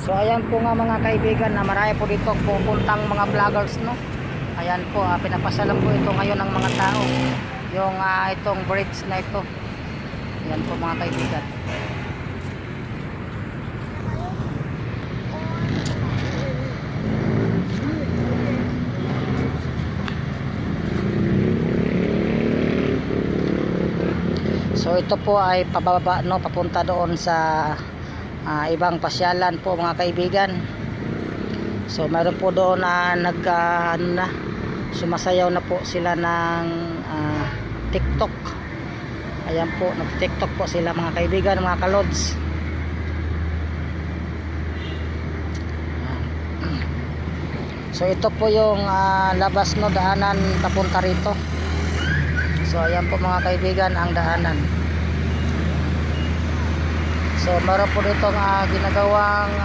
So ayan po nga mga kaibigan, na marami po dito pupuntang mga vloggers, no. Ayan po, pinapasalam po ito ngayon ng mga tao, yung itong bridge na ito. Ayan po mga kaibigan. So ito po ay pababa, no, papunta doon sa ibang pasyalan po mga kaibigan. So meron po doon na sumasayaw na po sila ng TikTok. Ayan po, nag-TikTok po sila mga kaibigan, mga kalods. So ito po yung labas, no, daanan papunta rito. So ayan po mga kaibigan ang daanan. So meron po ditong ginagawang